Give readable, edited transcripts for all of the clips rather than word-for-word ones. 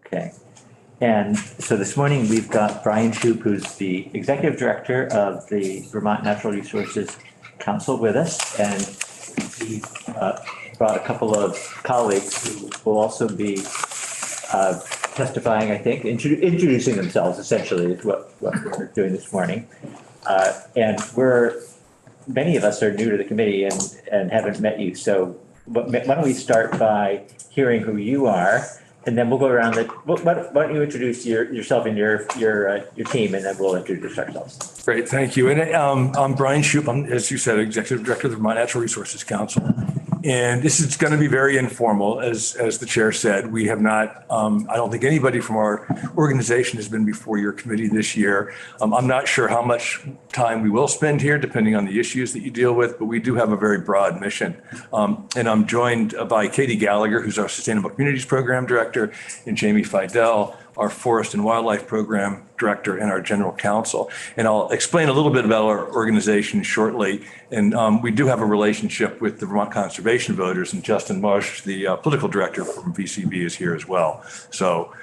Okay. And so this morning we've got Brian Shoup, who's the Executive Director of the Vermont Natural Resources Council with us. And he brought a couple of colleagues who will also be testifying, I think, introducing themselves essentially is what we're doing this morning. And many of us are new to the committee and haven't met you. So why don't we start by hearing who you are, and then we'll go around why don't you introduce yourself and your team, and then we'll introduce ourselves. Great, thank you. And I'm Brian Shoup. I'm, as you said, Executive Director of the Vermont Natural Resources Council. And this is going to be very informal, as the chair said. We have not, I don't think anybody from our organization has been before your committee this year. I'm not sure how much time we will spend here, depending on the issues that you deal with, but we do have a very broad mission. And I'm joined by Katie Gallagher, who's our Sustainable Communities Program Director, and Jamie Fidel, our Forest and Wildlife Program Director and our General Counsel. And I'll explain a little bit about our organization shortly. And we do have a relationship with the Vermont Conservation Voters, and Justin Marsh, the Political Director from VCV, is here as well. So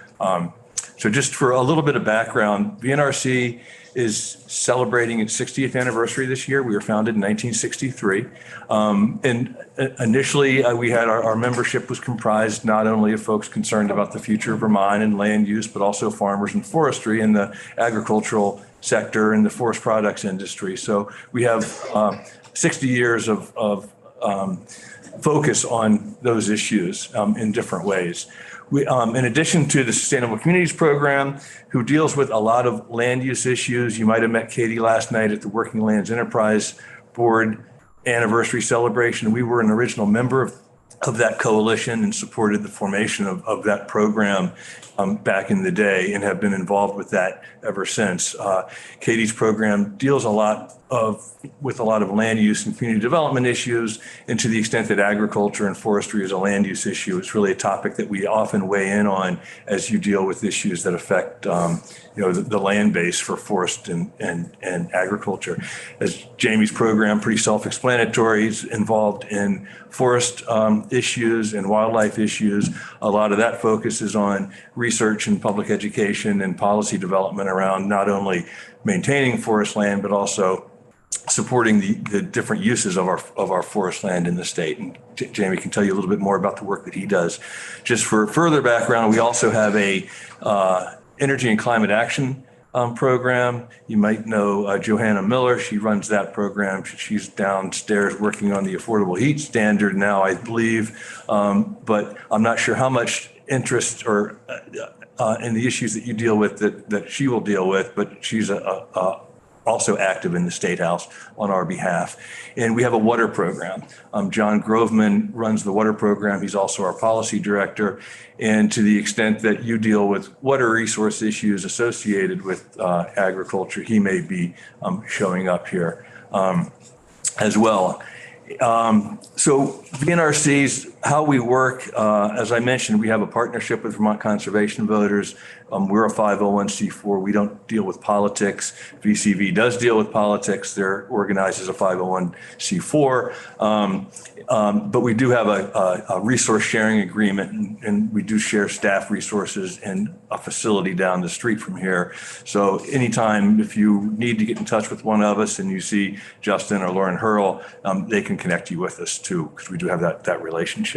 just for a little bit of background, VNRC is celebrating its 60th anniversary this year. We were founded in 1963. And initially, we had our membership was comprised not only of folks concerned about the future of Vermont and land use, but also farmers and forestry in the agricultural sector and the forest products industry. So we have 60 years of focus on those issues in different ways. We, in addition to the Sustainable Communities Program, who deals with a lot of land use issues. You might have met Katie last night at the Working Lands Enterprise Board anniversary celebration. We were an original member of that coalition and supported the formation of that program back in the day, and have been involved with that ever since. Katie's program deals with a lot of land use and community development issues, and to the extent that agriculture and forestry is a land use issue, it's really a topic that we often weigh in on as you deal with issues that affect the land base for forest and agriculture. As Jamie's program, pretty self-explanatory, is involved in forest issues and wildlife issues. A lot of that focuses on research and public education and policy development around not only maintaining forest land, but also supporting the different uses of our forest land in the state. And Jamie can tell you a little bit more about the work that he does. Just for further background, we also have a energy and climate action program. You might know Johanna Miller. She runs that program. She's downstairs working on the affordable heat standard now, I believe. But I'm not sure how much interest or in the issues that you deal with that she will deal with, but she's also active in the State House on our behalf. And we have a water program. John Groveman runs the water program. He's also our policy director. And to the extent that you deal with water resource issues associated with agriculture, he may be showing up here as well. So VNRC's, how we work, as I mentioned, we have a partnership with Vermont Conservation Voters. We're a 501c4. We don't deal with politics. VCV does deal with politics. They're organized as a 501c4. But we do have a resource sharing agreement, and we do share staff resources and a facility down the street from here. So anytime if you need to get in touch with one of us and you see Justin or Lauren Hurl, they can connect you with us too, because we do have that relationship.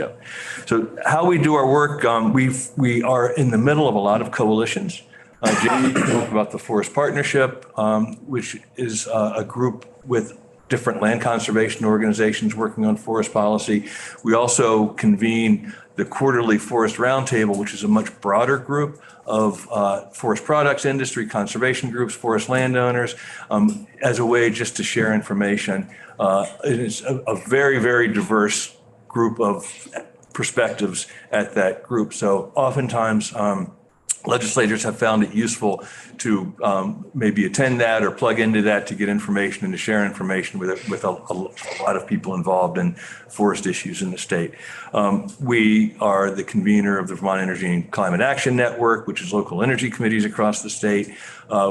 So how we do our work, we are in the middle of a lot of coalitions. Jamie talked about the Forest Partnership, which is a group with different land conservation organizations working on forest policy. We also convene the quarterly Forest Roundtable, which is a much broader group of forest products industry, conservation groups, forest landowners, as a way just to share information. It's a very, very diverse group of perspectives at that group. So oftentimes, legislators have found it useful to maybe attend that or plug into that to get information and to share information with a lot of people involved in forest issues in the state. We are the convener of the Vermont Energy and Climate Action Network, which is local energy committees across the state.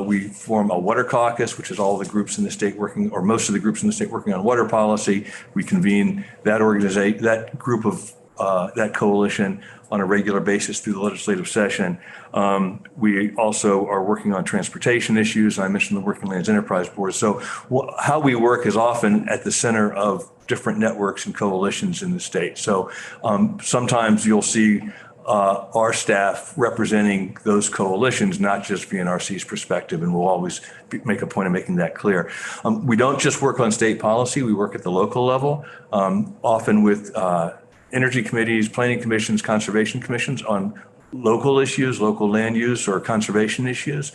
We form a water caucus, which is all the groups in the state working, or most of the groups in the state working on water policy. We convene that group of that coalition on a regular basis through the legislative session. We also are working on transportation issues. I mentioned the Working Lands Enterprise Board. So how we work is often at the center of different networks and coalitions in the state. So sometimes you'll see our staff representing those coalitions, not just VNRC's perspective, and we'll always make a point of making that clear. We don't just work on state policy, we work at the local level, often with energy committees, planning commissions, conservation commissions on local issues, local land use or conservation issues.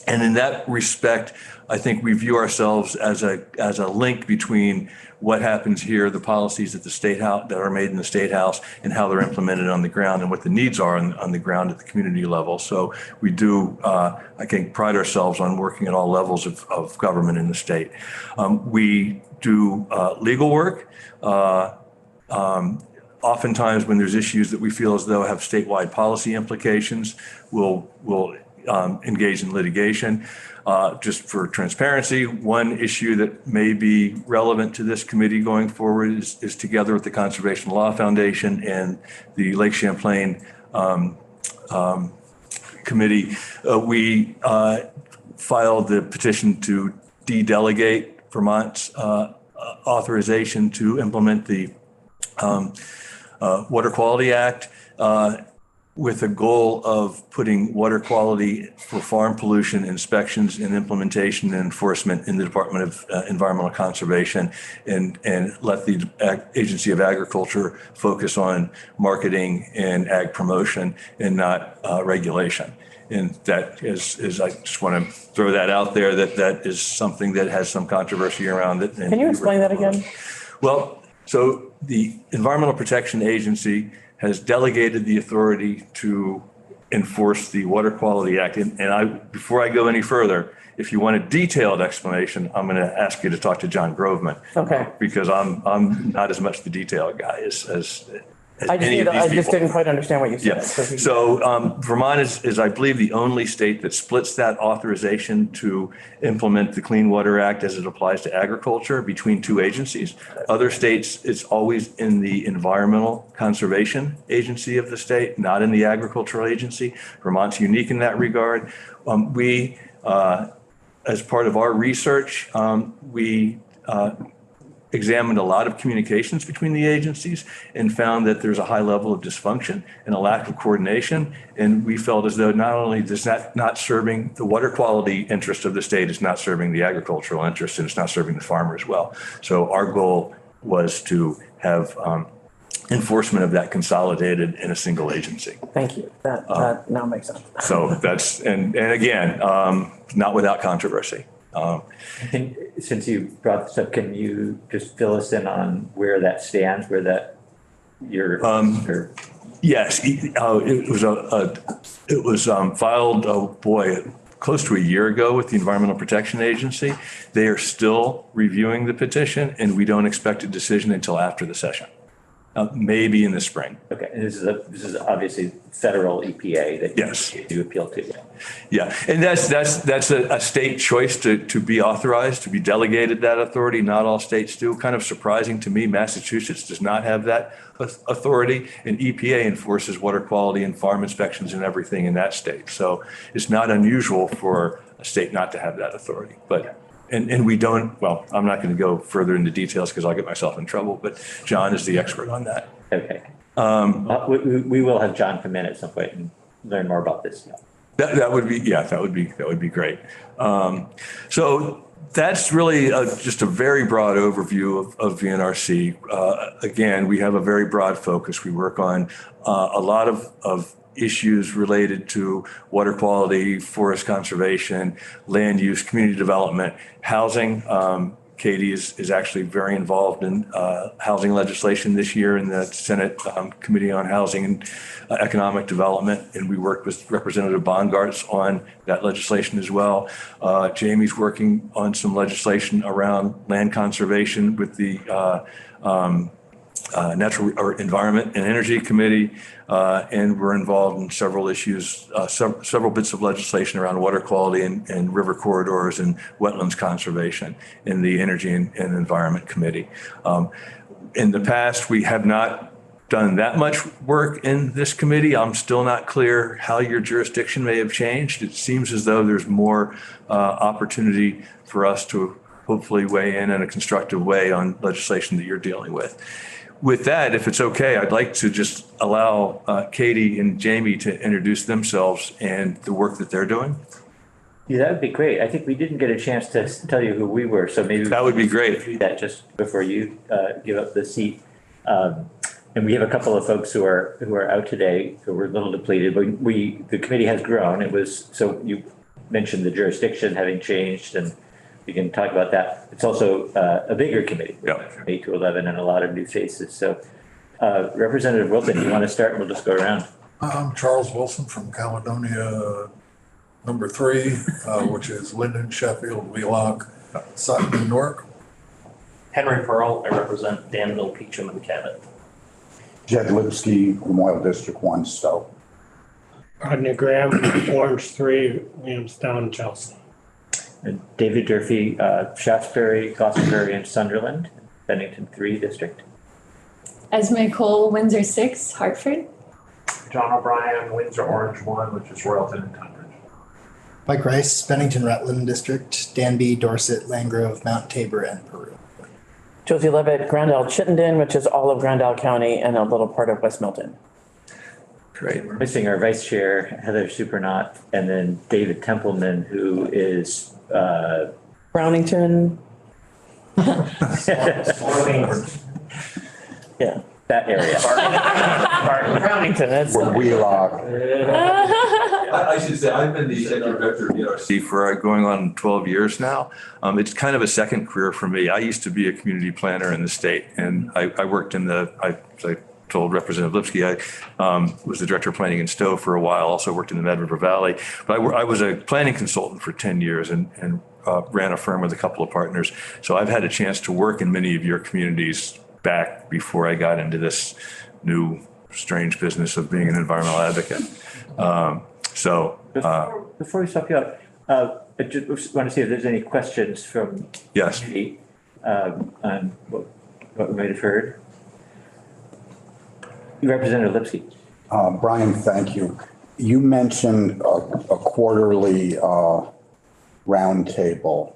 And in that respect, I think we view ourselves as a link between what happens here, the policies at the State House that are made in the State House, and how they're implemented on the ground and what the needs are on the ground at the community level. So we do, I think, pride ourselves on working at all levels of government in the state. We do legal work. Oftentimes when there's issues that we feel as though have statewide policy implications, we'll engage in litigation. Just for transparency, one issue that may be relevant to this committee going forward is together with the Conservation Law Foundation and the Lake Champlain Committee, we filed the petition to de-delegate Vermont's authorization to implement the Water Quality Act with a goal of putting water quality for farm pollution inspections and implementation and enforcement in the Department of Environmental Conservation and let the Agency of Agriculture focus on marketing and ag promotion and not regulation. And that is I just want to throw that out there, that is something that has some controversy around it. Can you explain that again? Well, so the Environmental Protection Agency has delegated the authority to enforce the Water Quality Act. And before I go any further, if you want a detailed explanation, I'm going to ask you to talk to John Groveman. Okay. Because I'm not as much the detail guy as any of these people. I just didn't quite understand what you said. Yeah. So Vermont is, I believe, the only state that splits that authorization to implement the Clean Water Act as it applies to agriculture between two agencies. Other states, it's always in the Environmental Conservation Agency of the state, not in the Agricultural Agency. Vermont's unique in that regard. We, as part of our research, we examined a lot of communications between the agencies and found that there's a high level of dysfunction and a lack of coordination. And we felt as though not only is that not serving the water quality interest of the state, it's not serving the agricultural interest, and it's not serving the farmers well. So our goal was to have enforcement of that consolidated in a single agency. Thank you. That now makes sense. So that's, and again, not without controversy. And since you brought this up, can you just fill us in on where that stands, where that Yes, it was filed, close to a year ago with the Environmental Protection Agency. They are still reviewing the petition, and we don't expect a decision until after the session. Maybe in the spring. Okay, and this is obviously federal EPA that yes. you appeal to. Yeah, and that's a state choice to be authorized, to be delegated that authority. Not all states do. Kind of surprising to me, Massachusetts does not have that authority, and EPA enforces water quality and farm inspections and everything in that state. So it's not unusual for a state not to have that authority, but. And we don't, well, I'm not going to go further into details because I'll get myself in trouble, but John is the expert on that. Okay. We will have John come in at some point and learn more about this. That would be great. So that's really just a very broad overview of VNRC. Again, we have a very broad focus. We work on a lot of issues related to water quality, forest conservation, land use, community development, housing. Katie is actually very involved in housing legislation this year in the Senate Committee on Housing and Economic Development, and we worked with Representative Bongartz on that legislation as well. Jamie's working on some legislation around land conservation with the Natural or Environment and Energy Committee, and we're involved in several issues, several bits of legislation around water quality and river corridors and wetlands conservation in the Energy and Environment Committee. In the past, we have not done that much work in this committee. I'm still not clear how your jurisdiction may have changed. It seems as though there's more opportunity for us to hopefully weigh in a constructive way on legislation that you're dealing with. With that, if it's okay, I'd like to just allow Katie and Jamie to introduce themselves and the work that they're doing. Yeah, that would be great. I think we didn't get a chance to tell you who we were, so maybe. That would be great. Do that just before you give up the seat. And we have a couple of folks who are out today who were a little depleted, but the committee has grown. It was, so you mentioned the jurisdiction having changed, and we can talk about that. It's also a bigger committee. Yeah. From 8 to 11 and a lot of new faces. So Representative Wilson, you want to start and we'll just go around. I'm Charles Wilson from Caledonia number 3, which is Linden, Sheffield, Wheelock, Sutton, Newark. Henry Pearl, I represent Danville, Peacham, and Cabot. Jed Lipsky, Memorial District 1, Stowe. Rodney Graham, Orange 3, Williamstown, Chelsea. And David Durfee, Shaftesbury, Glastonbury, and Sunderland, Bennington 3 district. Esme Cole, Windsor 6, Hartford. John O'Brien, Windsor Orange 1, which is Royalton and Tunbridge. Mike Rice, Bennington Rutland District, Danby, Dorset, Landgrove, Mount Tabor, and Peru. Josie Levitt, Grand Isle Chittenden, which is all of Grand Isle County and a little part of West Milton. Great. We're missing our vice chair, Heather Supernaut, and then David Templeman, who is Brownington, yeah, that area. Brownington, that's. Wheelock. I should say, I've been the executive director of ERC for going on 12 years now. It's kind of a second career for me. I used to be a community planner in the state, and I worked in I told Representative Lipsky, I was the director of planning in Stowe for a while, also worked in the Med River Valley. But I was a planning consultant for 10 years and ran a firm with a couple of partners. So I've had a chance to work in many of your communities back before I got into this new strange business of being an environmental advocate. Before we stop you up, I just want to see if there's any questions from Yes. me on what we might have heard. Representative Lipsky. Brian, thank you. You mentioned a quarterly roundtable.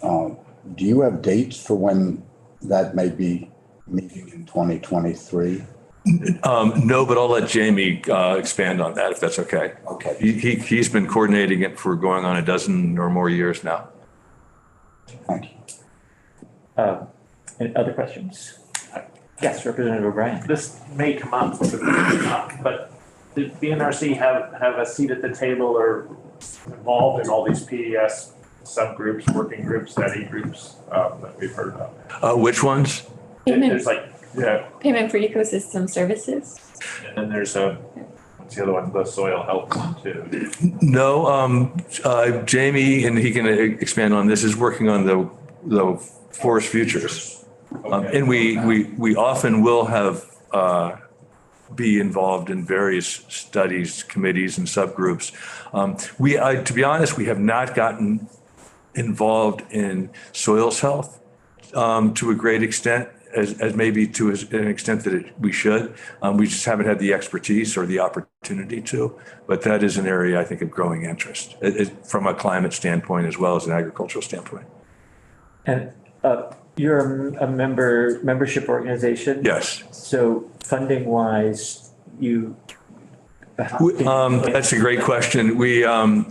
Do you have dates for when that may be meeting in 2023? No, but I'll let Jamie expand on that if that's okay. Okay. He's been coordinating it for going on a dozen or more years now. Thank you. Any other questions? Yes, Representative O'Brien. This may come up, but did BNRC have a seat at the table or involved in all these PES subgroups, working groups, study groups that we've heard of? Which ones? There's like, yeah, Payment for Ecosystem Services. and then there's what's the other one? The soil health one too. No, Jamie, and he can expand on this, is working on the forest futures. And we often will have be involved in various studies, committees, and subgroups. To be honest, we have not gotten involved in soils health to a great extent, as maybe to an extent that we should. We just haven't had the expertise or the opportunity to. But that is an area, I think, of growing interest from a climate standpoint as well as an agricultural standpoint. And you're a membership organization? Yes. So funding wise, That's a great question. We are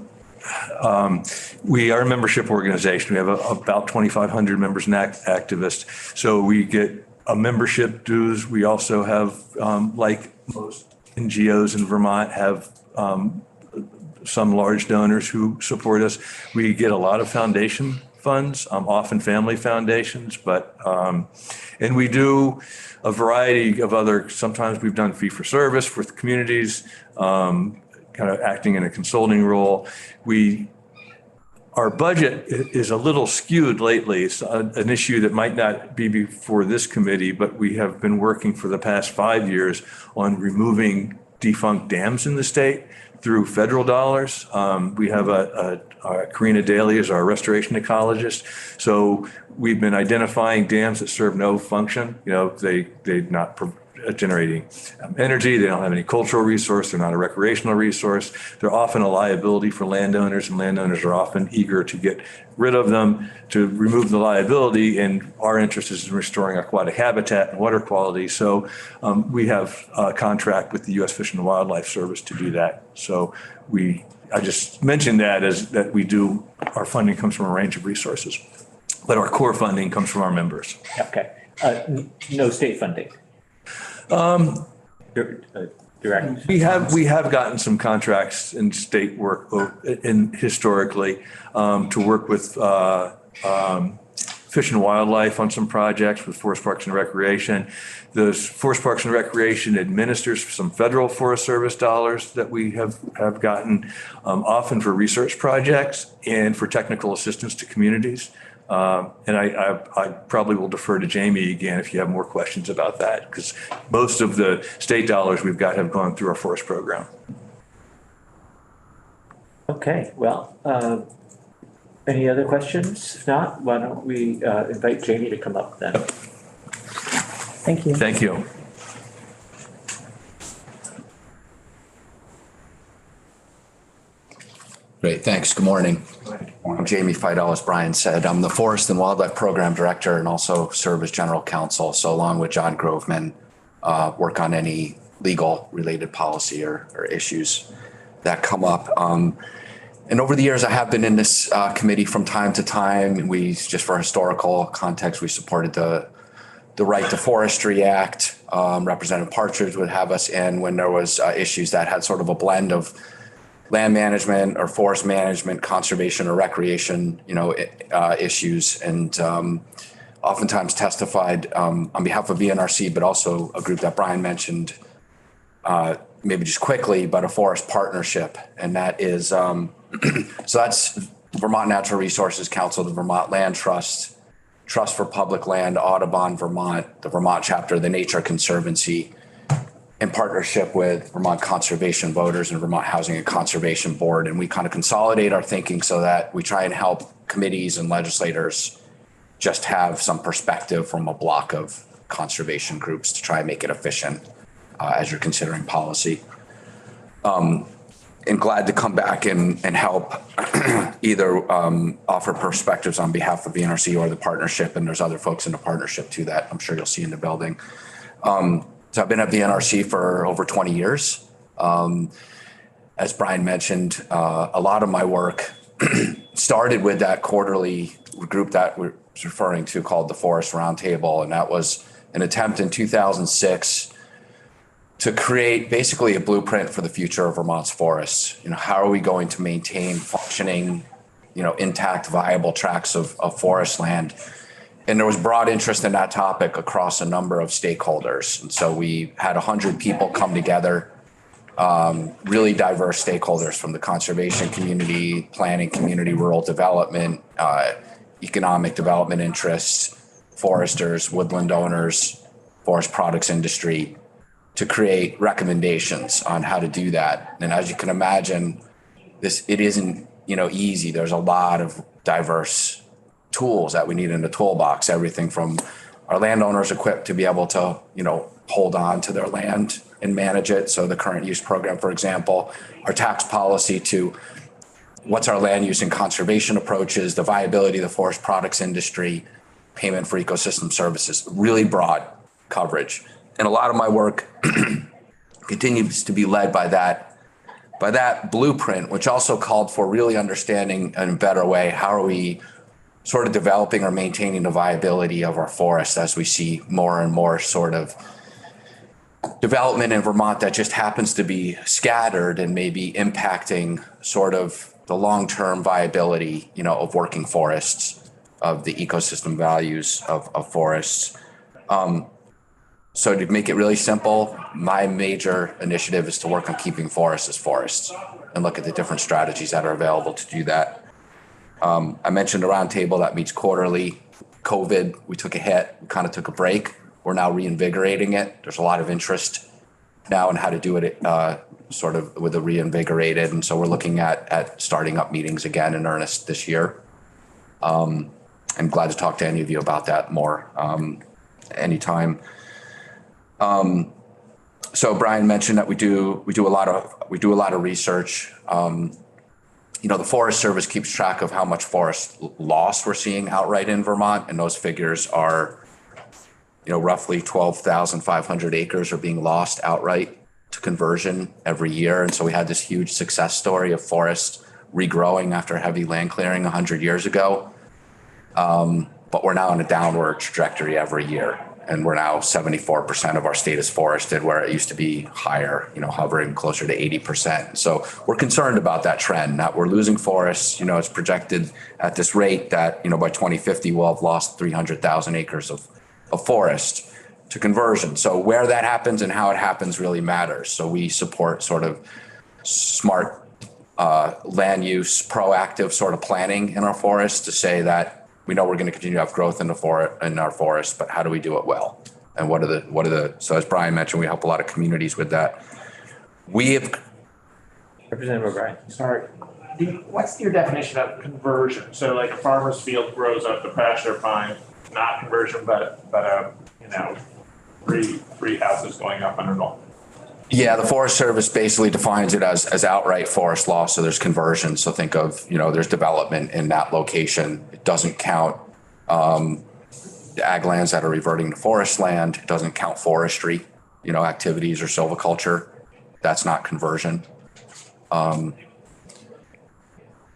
a membership organization. We have about 2,500 members and activists. So we get a membership dues. We also have, like most NGOs in Vermont, have some large donors who support us. We get a lot of foundation funds, often family foundations, and we do a variety of other, sometimes we've done fee for service with communities, kind of acting in a consulting role. Our budget is a little skewed lately. It's an issue that might not be before this committee, but we have been working for the past 5 years on removing defunct dams in the state through federal dollars. We have Karina Daly is our restoration ecologist. So we've been identifying dams that serve no function. They not generating energy. They don't have any cultural resource. They're not a recreational resource. They're often a liability for landowners, and landowners are often eager to get rid of them, to remove the liability. And our interest is in restoring aquatic habitat and water quality. So we have a contract with the U.S. Fish and Wildlife Service to do that. So I just mentioned that as that we do, our funding comes from a range of resources, but our core funding comes from our members. Okay. No state funding. Direct. We have gotten some contracts in state work historically to work with Fish and Wildlife on some projects with Forest Parks and Recreation. The Forest Parks and Recreation administers some federal Forest Service dollars that we have gotten, often for research projects and for technical assistance to communities. And I probably will defer to Jamie again if you have more questions about that, because most of the state dollars we've got have gone through our forest program. Okay, well, any other questions? If not, why don't we invite Jamie to come up then? Thank you. Thank you. Great, thanks. Good morning. I'm Jamie Fidel, as Brian said. I'm the Forest and Wildlife Program Director and also serve as General Counsel. So along with John Groveman, work on any legal related policy or issues that come up. And over the years, I have been in this committee from time to time. We, just for historical context, we supported the Right to Forestry Act. Representative Partridge would have us in when there was issues that had sort of a blend of land management or forest management, conservation or recreation, issues, and oftentimes testified on behalf of VNRC, but also a group that Brian mentioned, maybe just quickly, but a forest partnership. And that is, so that's Vermont Natural Resources Council, the Vermont Land Trust, Trust for Public Land, Audubon, Vermont, the Vermont chapter, the Nature Conservancy, in partnership with Vermont Conservation Voters and Vermont Housing and Conservation Board. And we kind of consolidate our thinking so that we try and help committees and legislators just have some perspective from a block of conservation groups to try and make it efficient as you're considering policy. And glad to come back and help either offer perspectives on behalf of VNRC or the partnership. And there's other folks in the partnership too that I'm sure you'll see in the building. So I've been at VNRC for over 20 years. As Brian mentioned, a lot of my work started with that quarterly group that we're referring to called the Forest Roundtable. And that was an attempt in 2006 to create basically a blueprint for the future of Vermont's forests. How are we going to maintain functioning, intact, viable tracts of forest land? And there was broad interest in that topic across a number of stakeholders. And so we had 100 people come together, really diverse stakeholders from the conservation community, planning community, rural development, economic development interests, foresters, woodland owners, forest products industry, to create recommendations on how to do that. And as you can imagine, it isn't, easy. There's a lot of diverse tools that we need in the toolbox, everything from our landowners equipped to be able to, hold on to their land and manage it. So the current use program, for example, our tax policy to what's our land use and conservation approaches, the viability of the forest products industry, payment for ecosystem services, really broad coverage. And a lot of my work continues to be led by that blueprint, which also called for really understanding in a better way, how are we sort of developing or maintaining the viability of our forests as we see more and more sort of development in Vermont that just happens to be scattered and maybe impacting sort of the long-term viability, of working forests, of the ecosystem values of forests. So to make it really simple, my major initiative is to work on keeping forests as forests and look at the different strategies that are available to do that. I mentioned a roundtable that meets quarterly. COVID, we took a hit, we kind of took a break. We're now reinvigorating it. There's a lot of interest now in how to do it sort of with a reinvigorated. And so we're looking at starting up meetings again in earnest this year. I'm glad to talk to any of you about that more anytime. So Brian mentioned that we do a lot of research. The Forest Service keeps track of how much forest loss we're seeing outright in Vermont, and those figures are, roughly 12,500 acres are being lost outright to conversion every year. And so we had this huge success story of forest regrowing after heavy land clearing 100 years ago. But we're now on a downward trajectory every year. And we're now 74% of our state is forested, where it used to be higher, hovering closer to 80%. So we're concerned about that trend, that we're losing forests. It's projected at this rate that, by 2050, we'll have lost 300,000 acres of forest to conversion. So where that happens and how it happens really matters. So we support sort of smart land use, proactive sort of planning in our forests to say that we know we're going to continue to have growth in our forest, but how do we do it well? And so as Brian mentioned, we help a lot of communities with that. We have. Representative O'Brien. Sorry. What's your definition of conversion? So like a farmer's field grows up to pasture pine, not conversion, but three houses going up under law. Yeah, the Forest Service basically defines it as outright forest loss. So there's conversion. So think of, there's development in that location. It doesn't count the ag lands that are reverting to forest land. It doesn't count forestry, activities or silviculture. That's not conversion.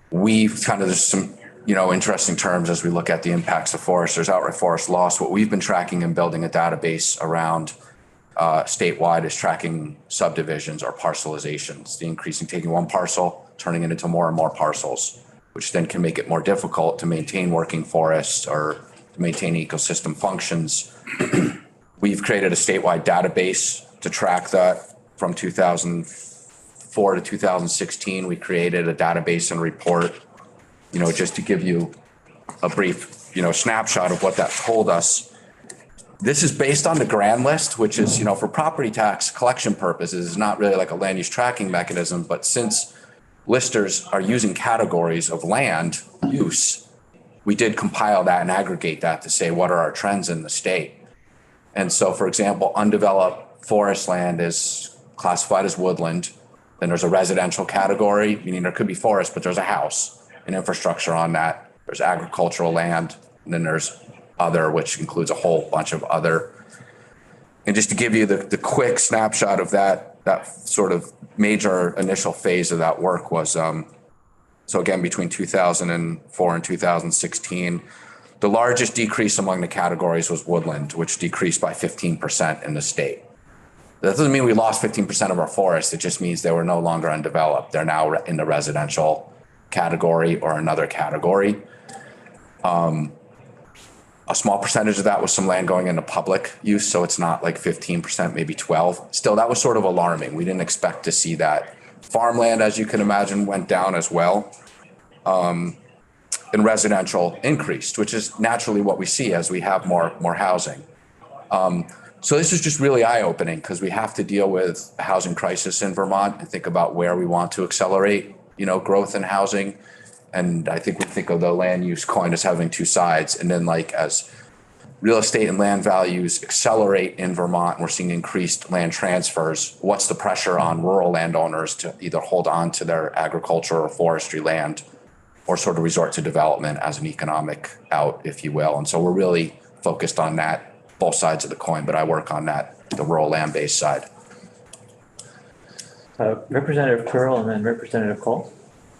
We've there's some, interesting terms as we look at the impacts of forest. There's outright forest loss. What we've been tracking and building a database around statewide is tracking subdivisions or parcelizations, the increasing taking one parcel, turning it into more and more parcels, which then can make it more difficult to maintain working forests or to maintain ecosystem functions. We've created a statewide database to track that. From 2004 to 2016, we created a database and report, just to give you a brief, snapshot of what that told us. This is based on the grand list, which is, for property tax collection purposes, is not really like a land use tracking mechanism. But since listers are using categories of land use, we did compile that and aggregate that to say, what are our trends in the state? And so, for example, undeveloped forest land is classified as woodland. Then there's a residential category, meaning there could be forest, but there's a house and infrastructure on that. There's agricultural land, and then there's other, which includes a whole bunch of other. And just to give you the quick snapshot of that sort of major initial phase of that work was, so again, between 2004 and 2016, the largest decrease among the categories was woodland, which decreased by 15% in the state. That doesn't mean we lost 15% of our forests. It just means they were no longer undeveloped. They're now in the residential category or another category. A small percentage of that was some land going into public use, so it's not like 15%, maybe 12. Still, that was sort of alarming. We didn't expect to see that. Farmland, as you can imagine, went down as well. And residential increased, which is naturally what we see as we have more housing. So this is just really eye-opening because we have to deal with a housing crisis in Vermont and think about where we want to accelerate, growth in housing. And I think we think of the land use coin as having two sides. And then as real estate and land values accelerate in Vermont, we're seeing increased land transfers. What's the pressure on rural landowners to either hold on to their agriculture or forestry land or sort of resort to development as an economic out, if you will. And so we're really focused on that, both sides of the coin, but I work on that, the rural land-based side. Representative Pearl and then Representative Cole.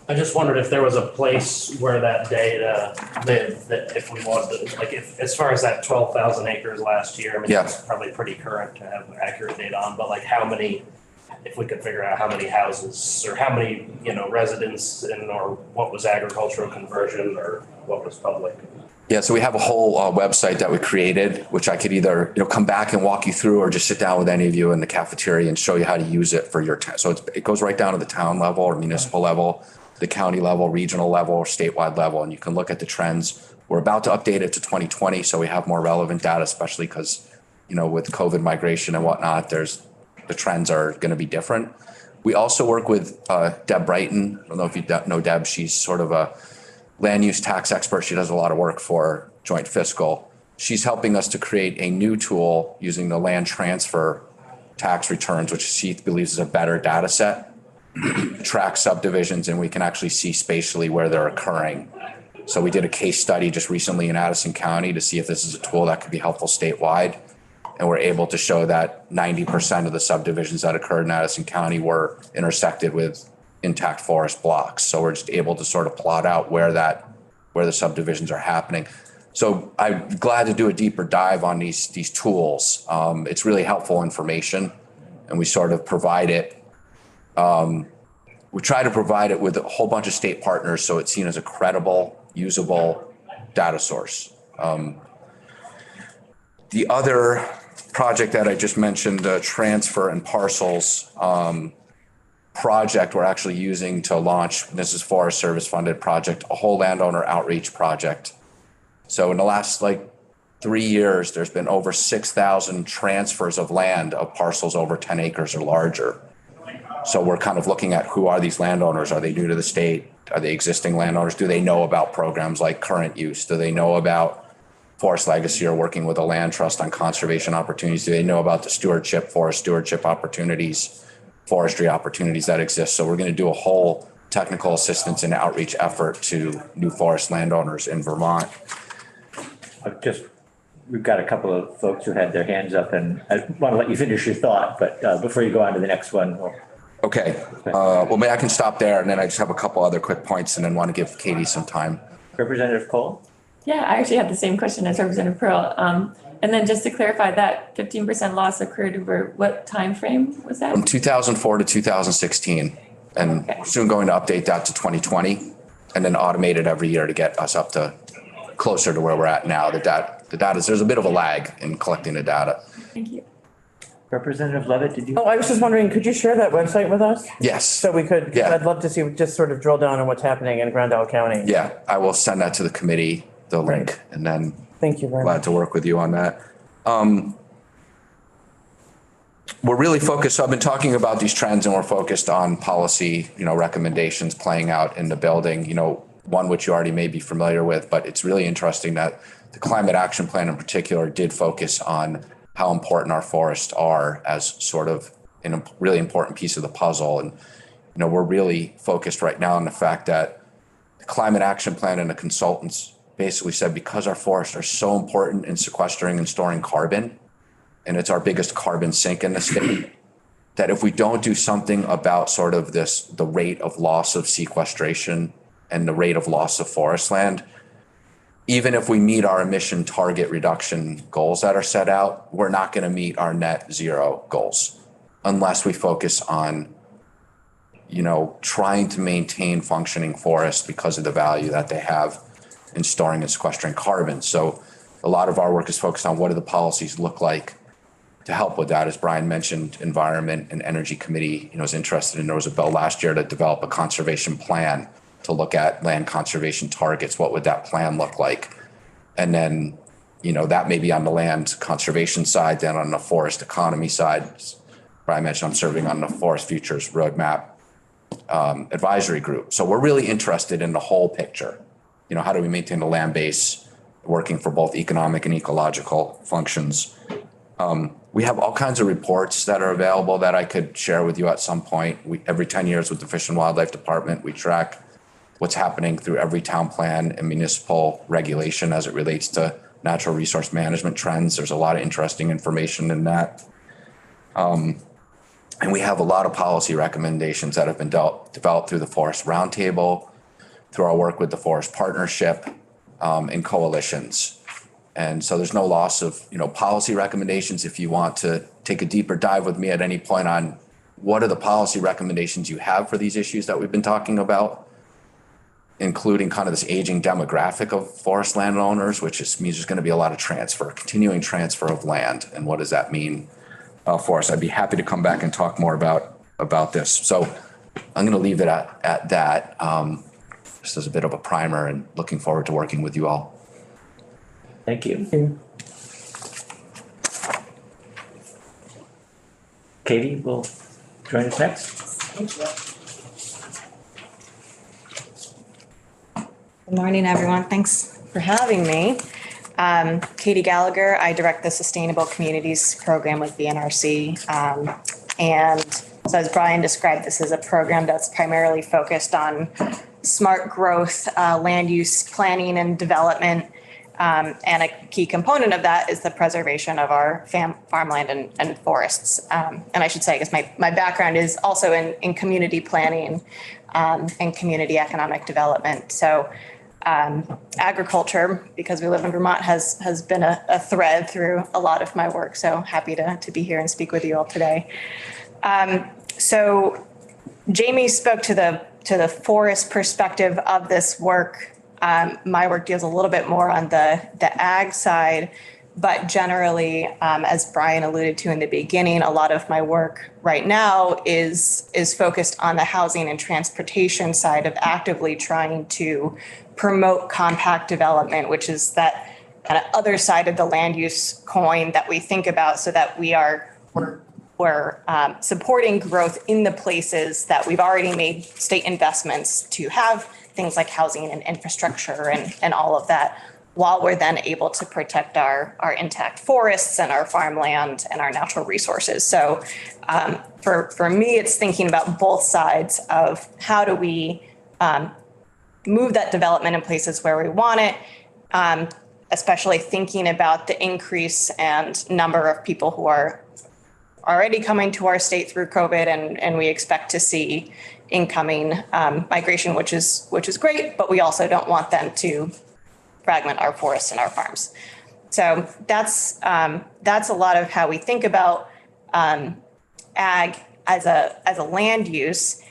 I just wondered if there was a place where that data lived, that if we wanted to, as far as that 12,000 acres last year, I mean, it's probably pretty current to have accurate data on, but how many, if we could figure out how many houses or how many, residents or what was agricultural conversion or what was public. Yeah, so we have a whole website that we created, which I could either come back and walk you through, or just sit down with any of you in the cafeteria and show you how to use it for your town. So it goes right down to the town level or municipal level, the county level, regional level, or statewide level, and you can look at the trends. We're about to update it to 2020, so we have more relevant data, especially because with COVID migration and whatnot, the trends are going to be different. We also work with Deb Brighton. I don't know if you know Deb. She's sort of a land use tax expert. She does a lot of work for Joint Fiscal. she's helping us to create a new tool using the land transfer tax returns, which she believes is a better data set. Track subdivisions, and we can actually see spatially where they're occurring. So we did a case study just recently in Addison County to see if this is a tool that could be helpful statewide. And we're able to show that 90% of the subdivisions that occurred in Addison County were intersected with intact forest blocks. So we're just able to sort of plot out where the subdivisions are happening. So I'm glad to do a deeper dive on these tools. It's really helpful information, and we sort of provide it. We try to provide it with a whole bunch of state partners so it's seen as a credible, usable data source. The other project that I just mentioned, the transfer and parcels project we're actually using to launch, this is Forest Service funded project, a whole landowner outreach project. So in the last 3 years, there's been over 6,000 transfers of land of parcels over 10 acres or larger. So we're kind of looking at who are these landowners? Are they new to the state? Are they existing landowners? Do they know about programs like current use? Do they know about Forest Legacy or working with a land trust on conservation opportunities? Do they know about the stewardship, forest stewardship opportunities, forestry opportunities that exist? So we're going to do a whole technical assistance and outreach effort to new forest landowners in Vermont. We've got a couple of folks who had their hands up, and I want to let you finish your thought, but before you go on to the next one. Okay. Well, maybe I can stop there, and then I just have a couple other quick points and then want to give Katie some time. Representative Cole? Yeah, I actually had the same question as Representative Pearl. And then just to clarify, that 15% loss occurred over what time frame was that? From 2004 to 2016, and soon going to update that to 2020, and then automate it every year to get us up to closer to where we're at now. The data, there's a bit of a lag in collecting the data. Thank you. Representative Levitt, did you? Oh, I was just wondering, could you share that website with us? Yes. So we could, Yeah. I'd love to see, just sort of drill down on what's happening in Grand Isle County. Yeah, I will send that to the committee, the link, and then Thank you very glad much. to work with you on that. We're really focused, so I've been talking about these trends and we're focused on policy, recommendations playing out in the building, one which you already may be familiar with, but it's really interesting that the Climate Action Plan in particular did focus on how important our forests are as sort of a really important piece of the puzzle. And, we're really focused right now on the fact that the Climate Action Plan and the consultants basically said because our forests are so important in sequestering and storing carbon, and it's our biggest carbon sink in the state, that if we don't do something about sort of the rate of loss of sequestration and the rate of loss of forest land, even if we meet our emission target reduction goals that are set out, we're not going to meet our net zero goals unless we focus on, trying to maintain functioning forests because of the value that they have in storing and sequestering carbon. So a lot of our work is focused on what do the policies look like to help with that. As Brian mentioned, Environment and Energy Committee, is interested in, there was a bill last year to develop a conservation plan to look at land conservation targets. What would that plan look like? And then, that may be on the land conservation side, then on the forest economy side. Brian mentioned I'm serving on the Forest Futures Roadmap advisory group. So we're really interested in the whole picture. How do we maintain the land base working for both economic and ecological functions? We have all kinds of reports that are available that I could share with you at some point. Every 10 years with the Fish and Wildlife Department, we track what's happening through every town plan and municipal regulation as it relates to natural resource management trends. There's a lot of interesting information in that. And we have a lot of policy recommendations that have been developed through the Forest Roundtable, through our work with the Forest Partnership, and coalitions. And so there's no loss of, policy recommendations. If you want to take a deeper dive with me at any point on what are the policy recommendations you have for these issues that we've been talking about, including kind of this aging demographic of forest landowners, which means there's going to be a lot of continuing transfer of land. And what does that mean for us? I'd be happy to come back and talk more about this. So I'm going to leave it at that. Just as a bit of a primer, and looking forward to working with you all. Thank you. Katie will join us next. Thank you. Good morning, everyone. Thanks for having me. Katie Gallagher. I direct the Sustainable Communities Program with VNRC. And so as Brian described, this is a program that's primarily focused on smart growth, land use planning and development. And a key component of that is the preservation of our farmland and forests. And I should say, I guess my background is also in community planning and community economic development. So agriculture, because we live in Vermont, has been a thread through a lot of my work. So happy to be here and speak with you all today. So Jamie spoke to the forest perspective of this work. My work deals a little bit more on the ag side, but generally, as Brian alluded to in the beginning, a lot of my work right now is focused on the housing and transportation side of actively trying to promote compact development, which is that kind of other side of the land use coin that we think about, so that we're supporting growth in the places that we've already made state investments to have things like housing and infrastructure and all of that, while we're then able to protect our intact forests and our farmland and our natural resources. So for me, it's thinking about both sides of how do we move that development in places where we want it, especially thinking about the increase and number of people who are already coming to our state through COVID, and we expect to see incoming migration, which is great, but we also don't want them to fragment our forests and our farms. So that's a lot of how we think about ag as a land use,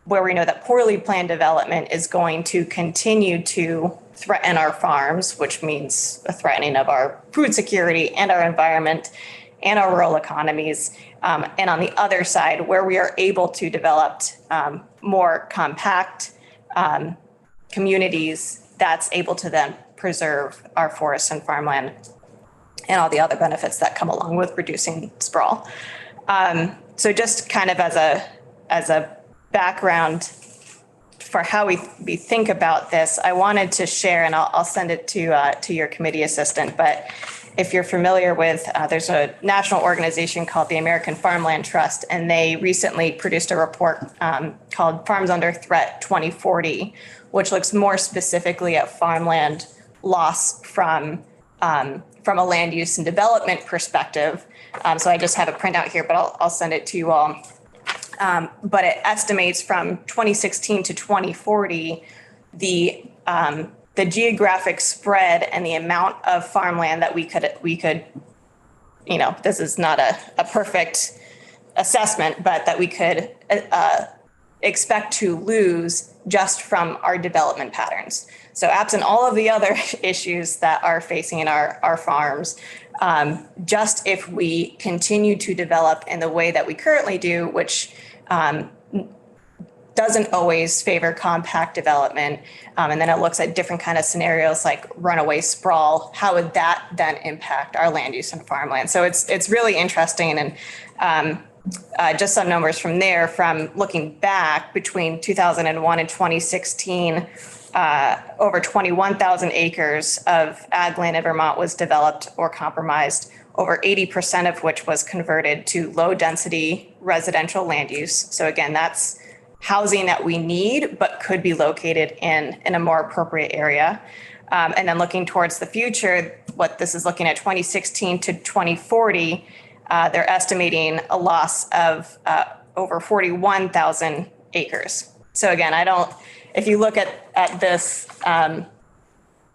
where we know that poorly planned development is going to continue to threaten our farms, which means a threatening of our food security and our environment and our rural economies. And on the other side, where we are able to develop more compact communities, that's able to then preserve our forests and farmland and all the other benefits that come along with reducing sprawl. So just kind of as a background for how we think about this, I wanted to share, and I'll send it to your committee assistant, but if you're familiar with, there's a national organization called the American Farmland Trust, and they recently produced a report called Farms Under Threat 2040, which looks more specifically at farmland loss from a land use and development perspective. So I just have a printout here, but I'll send it to you all. But it estimates from 2016 to 2040, the geographic spread and the amount of farmland that we could, this is not a perfect assessment, but that we could expect to lose just from our development patterns. So absent all of the other issues that are facing our farms, just if we continue to develop in the way that we currently do, which doesn't always favor compact development. And then it looks at different kind of scenarios like runaway sprawl. How would that then impact our land use and farmland? So it's really interesting. And just some numbers from there, from looking back between 2001 and 2016, over 21,000 acres of ag land in Vermont was developed or compromised, over 80% of which was converted to low density residential land use. So again, that's housing that we need, but could be located in a more appropriate area. And then looking towards the future, what this is looking at 2016 to 2040, they're estimating a loss of over 41,000 acres. So again, if you look at this,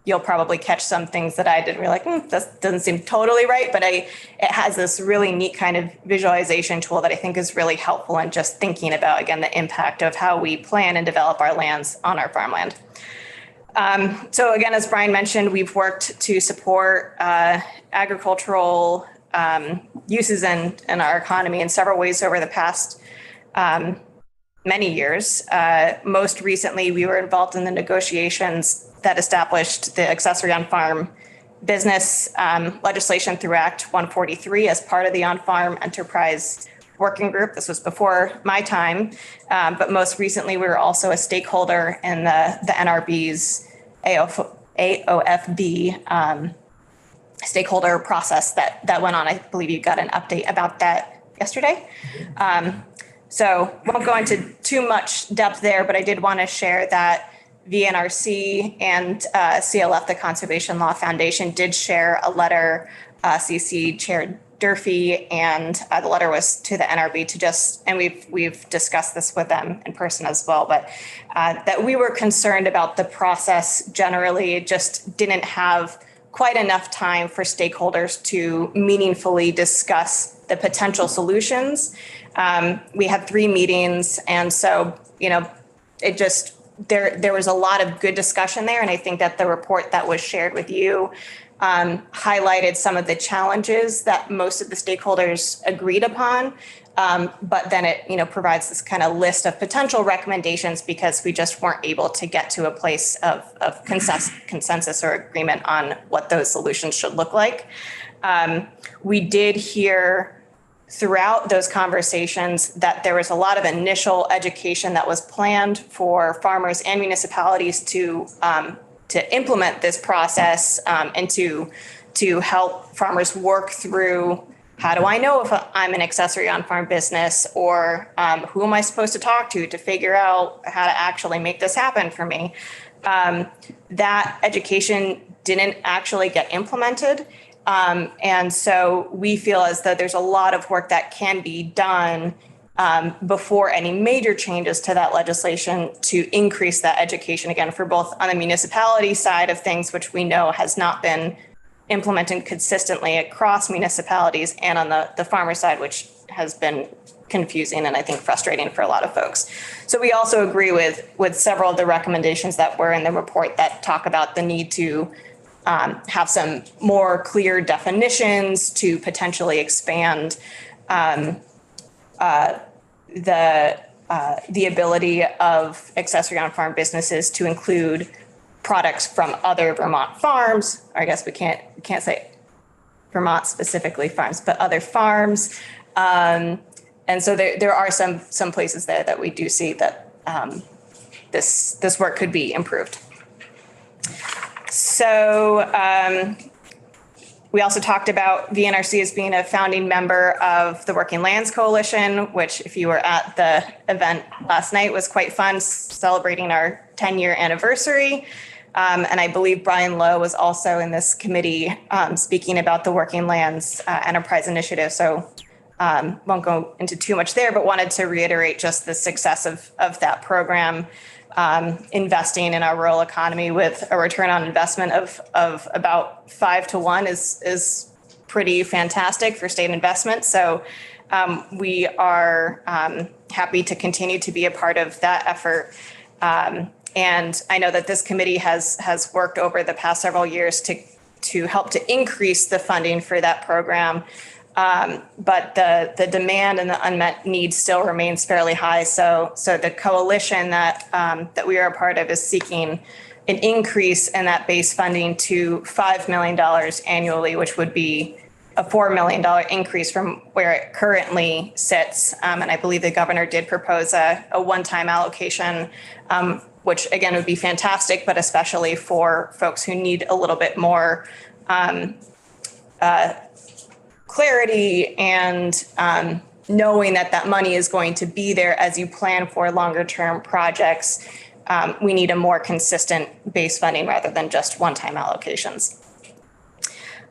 you'll probably catch some things that I didn't really like, this doesn't seem totally right, but it has this really neat kind of visualization tool that I think is really helpful in just thinking about, again, the impact of how we plan and develop our lands on our farmland. So again, as Brian mentioned, we've worked to support agricultural uses in our economy in several ways over the past many years. Most recently, we were involved in the negotiations that established the accessory on-farm business legislation through Act 143 as part of the on-farm enterprise working group. This was before my time, but most recently we were also a stakeholder in the NRB's AOFB stakeholder process that went on. I believe you got an update about that yesterday. So won't go into too much depth there, but I did want to share that VNRC and CLF, the Conservation Law Foundation, did share a letter, CC Chair Durfee, and the letter was to the NRB to just, and we've discussed this with them in person as well, but that we were concerned about the process generally. It just didn't have quite enough time for stakeholders to meaningfully discuss the potential solutions. We had 3 meetings, and so, it just, there was a lot of good discussion there, and I think that the report that was shared with you highlighted some of the challenges that most of the stakeholders agreed upon. But then it, provides this kind of list of potential recommendations because we just weren't able to get to a place of consensus or agreement on what those solutions should look like. We did hear throughout those conversations that there was a lot of initial education that was planned for farmers and municipalities to implement this process and to help farmers work through, how do I know if I'm an accessory on farm business, or who am I supposed to talk to figure out how to actually make this happen for me? That education didn't actually get implemented. And so we feel as though there's a lot of work that can be done before any major changes to that legislation to increase that education, again, for both on the municipality side of things, which we know has not been implemented consistently across municipalities, and on the farmer side, which has been confusing and I think frustrating for a lot of folks. So we also agree with several of the recommendations that were in the report that talk about the need to have some more clear definitions to potentially expand the ability of accessory on farm businesses to include products from other Vermont farms, or I guess we can't say Vermont specifically farms, but other farms. And so there are some places there that we do see that this work could be improved. So we also talked about VNRC as being a founding member of the Working Lands Coalition, which, if you were at the event last night, was quite fun, celebrating our 10-year anniversary. And I believe Brian Lowe was also in this committee speaking about the Working Lands Enterprise Initiative. So won't go into too much there, but wanted to reiterate just the success of that program. Investing in our rural economy with a return on investment of about 5 to 1 is pretty fantastic for state investment. So we are happy to continue to be a part of that effort. And I know that this committee has worked over the past several years to help to increase the funding for that program. But the demand and the unmet need still remains fairly high. So the coalition that we are a part of is seeking an increase in that base funding to $5 million annually, which would be a $4 million increase from where it currently sits. And I believe the governor did propose a one-time allocation, which again would be fantastic, but especially for folks who need a little bit more clarity and knowing that money is going to be there as you plan for longer term projects. We need a more consistent base funding rather than just one-time allocations.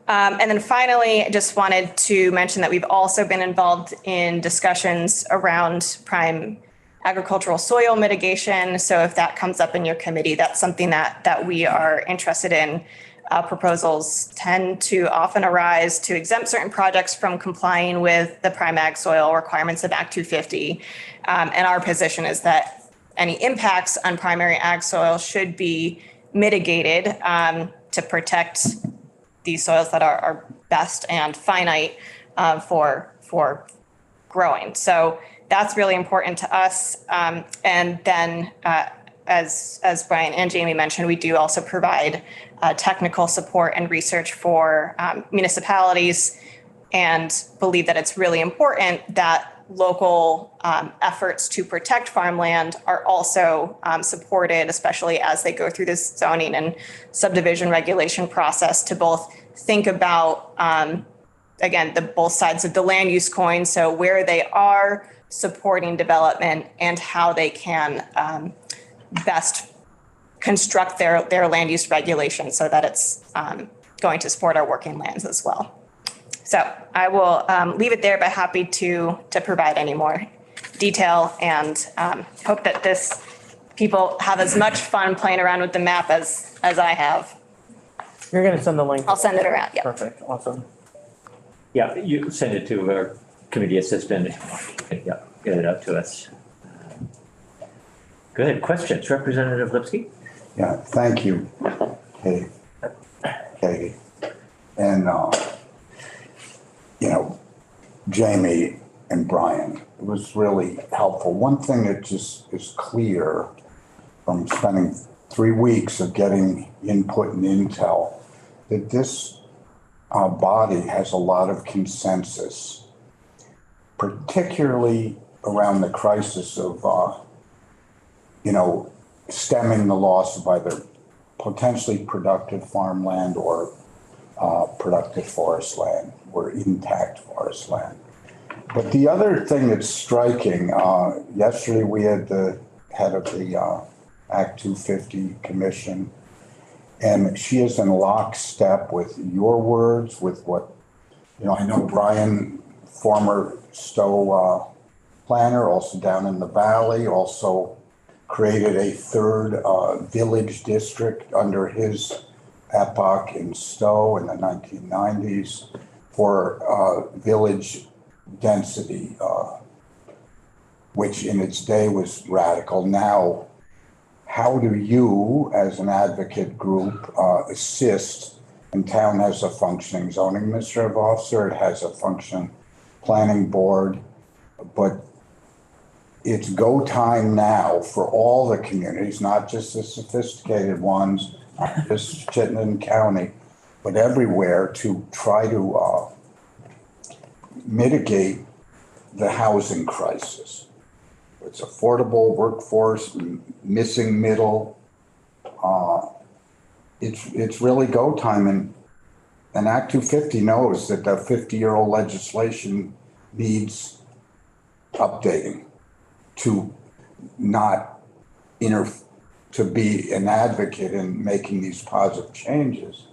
And then finally, I just wanted to mention that we've also been involved in discussions around prime agricultural soil mitigation. So if that comes up in your committee, that's something that we are interested in. Proposals tend to often arise to exempt certain projects from complying with the prime ag soil requirements of Act 250. And our position is that any impacts on primary ag soil should be mitigated to protect these soils that are best and finite for growing. So that's really important to us. And then as Brian and Jamie mentioned, we do also provide technical support and research for municipalities, and believe that it's really important that local efforts to protect farmland are also supported, especially as they go through this zoning and subdivision regulation process to both think about, again, the both sides of the land use coin. So where they are supporting development and how they can best construct their land use regulation so that it's going to support our working lands as well. So I will leave it there, but happy to provide any more detail and hope that people have as much fun playing around with the map as I have. You're going to send the link? I'll send it around, yeah. Perfect, awesome. Yeah, you send it to our committee assistant. Yeah, get it up to us. Good. Questions, Representative Lipsky? Yeah, thank you, Katie. And, Jamie and Brian, it was really helpful. One thing that just is clear from spending 3 weeks of getting input and intel, that this body has a lot of consensus, particularly around the crisis of, stemming the loss of either potentially productive farmland or productive forest land or intact forest land. But the other thing that's striking, yesterday we had the head of the Act 250 Commission, and she is in lockstep with your words, with what, I know Brian, former Stowe planner, also down in the valley, also created a third village district under his epoch in Stowe in the 1990s for village density, which in its day was radical. Now, how do you, as an advocate group, assist? And town has a functioning zoning administrative officer, it has a functioning planning board, but it's go time now for all the communities, not just the sophisticated ones, not just Chittenden County, but everywhere, to try to mitigate the housing crisis. It's affordable workforce, missing middle. It's really go time, and Act 250 knows that the 50-year-old legislation needs updating to not to be an advocate in making these positive changes.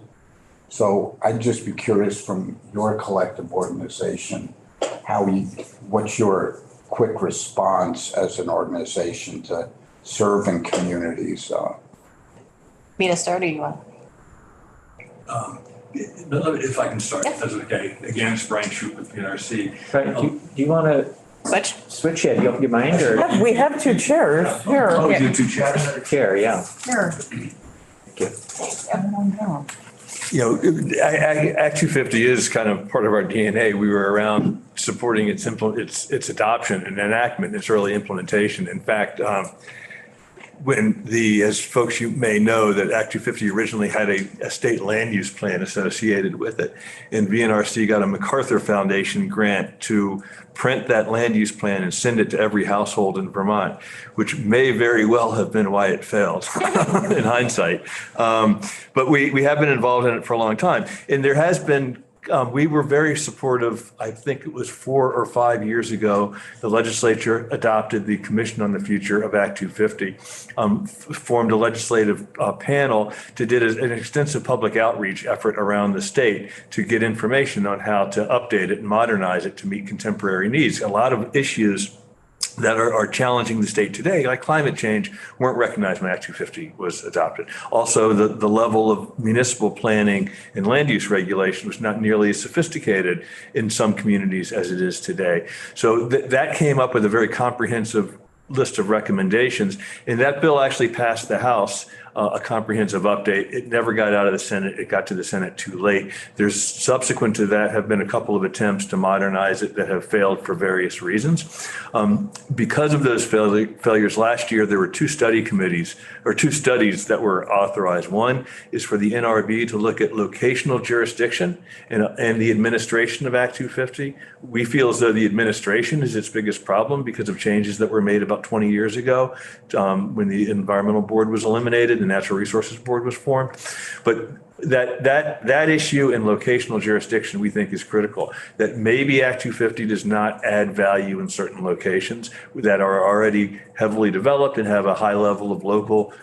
So I'd just be curious from your collective organization, what's your quick response as an organization to serving communities? Me to start, or you want? If I can start, if that's okay. Again, it's Brian Shoup with PNRC. Right, do you want to switch it? You mind or? We have two chairs here. Oh, we do two chairs. Chair, yeah. Here. Act 250 is kind of part of our DNA. We were around supporting its adoption and enactment, its early implementation. In fact, as folks you may know, that Act 250 originally had a state land use plan associated with it. And VNRC got a MacArthur Foundation grant to print that land use plan and send it to every household in Vermont, which may very well have been why it failed in hindsight. But we have been involved in it for a long time. And there has been we were very supportive. I think it was 4 or 5 years ago, the legislature adopted the Commission on the Future of Act 250, formed a legislative panel to did an extensive public outreach effort around the state to get information on how to update it and modernize it to meet contemporary needs. A lot of issues that are challenging the state today, like climate change, weren't recognized when Act 250 was adopted. Also, the level of municipal planning and land use regulation was not nearly as sophisticated in some communities as it is today. So that came up with a very comprehensive list of recommendations, and that bill actually passed the House a comprehensive update. It never got out of the Senate. It got to the Senate too late. There's subsequent to that have been a couple of attempts to modernize it that have failed for various reasons. Because of those failures last year, there were two studies that were authorized. One is for the NRB to look at locational jurisdiction and the administration of Act 250. We feel as though the administration is its biggest problem because of changes that were made about 20 years ago when the Environmental Board was eliminated and the Natural Resources Board was formed. But that issue and locational jurisdiction we think is critical. That maybe Act 250 does not add value in certain locations that are already heavily developed and have a high level of local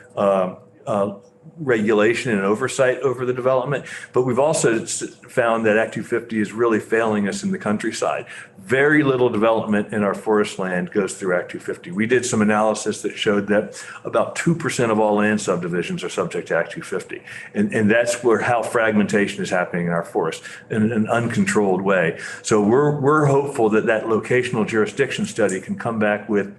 regulation and oversight over the development. But we've also found that Act 250 is really failing us in the countryside. Very little development in our forest land goes through Act 250. We did some analysis that showed that about 2% of all land subdivisions are subject to Act 250. And that's how fragmentation is happening in our forest in an uncontrolled way. So we're hopeful that locational jurisdiction study can come back with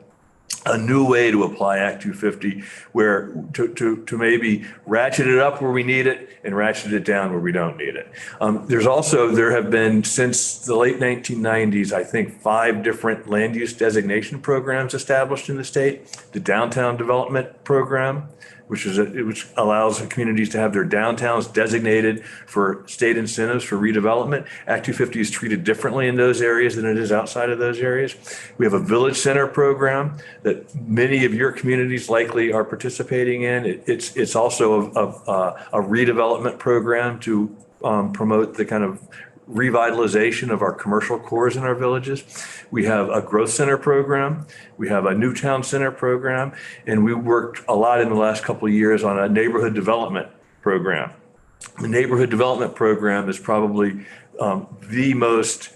a new way to apply Act 250, where to maybe ratchet it up where we need it and ratchet it down where we don't need it. There have been, since the late 1990s, I think 5 different land use designation programs established in the state. The Downtown Development Program, which allows communities to have their downtowns designated for state incentives for redevelopment. Act 250 is treated differently in those areas than it is outside of those areas. We have a Village Center program that many of your communities likely are participating in. It's also a redevelopment program to promote the kind of revitalization of our commercial cores in our villages. We have a growth center program. We have a new town center program. And we worked a lot in the last couple of years on a neighborhood development program. The neighborhood development program is probably the most